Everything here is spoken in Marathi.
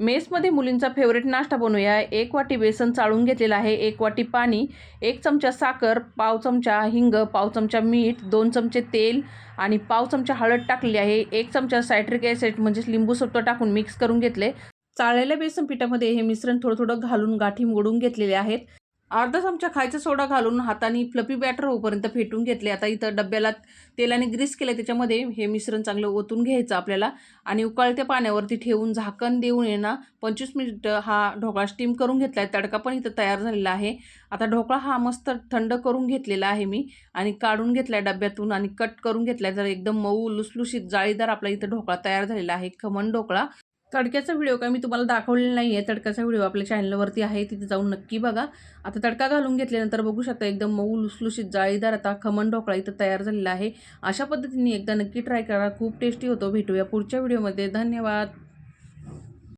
मेसमध्ये मुलींचा फेवरेट नाश्ता बनवूया। 1 वाटी बेसन चाळून घेतलेलं आहे, 1 वाटी पाणी, 1 चमचा साखर, पाव चमचा हिंग, पाव चमचा मीठ, 2 चमचे तेल आणि पाव चमचा हळद टाकलेली आहे। 1 चमचा सायट्रिक ॲसिड म्हणजे लिंबू सत्व टाकून मिक्स करून घेतले। चाळलेल्या बेसन पिठामध्ये हे मिश्रण थोडं घालून गाठी मोडून घेतलेले आहेत। अर्धा चमचा खायचा सोडा घालून हाताने फ्लफी बॅटर होईपर्यंत फेटून घेतले। आता इथं डब्याला तेलाने ग्रीस केलं, त्याच्यामध्ये हे मिश्रण चांगलं ओतून घ्यायचं आपल्याला आणि उकळत्या पाण्यावरती ठेवून झाकण देऊन 25 मिनिटं हा ढोकळा स्टीम करून घेतला आहे। तडका पण इथं तयार झालेला आहे। आता ढोकळा हा मस्त थंड करून घेतलेला आहे मी आणि काढून घेतला आहे डब्यातून आणि कट करून घेतला आहे। जर एकदम मऊ लुसलुशीत जाळीदार आपला इथं ढोकळा तयार झालेला आहे, खमण ढोकळा। तडक्याचा व्हिडिओ काय मी तुम्हाला दाखवलेला नाही आहे, तडक्याचा व्हिडिओ आपल्या चॅनलवरती आहे, तिथे जाऊन नक्की बघा। आता तडका घालून घेतल्यानंतर बघू शकता एकदम मऊ लुसलुशीत जाळीदार आता खमण ढोकळा इथं तयार झालेला आहे। अशा पद्धतीने एकदा नक्की ट्राय करा, खूप टेस्टी होतो। भेटूया पुढच्या व्हिडिओमध्ये, धन्यवाद।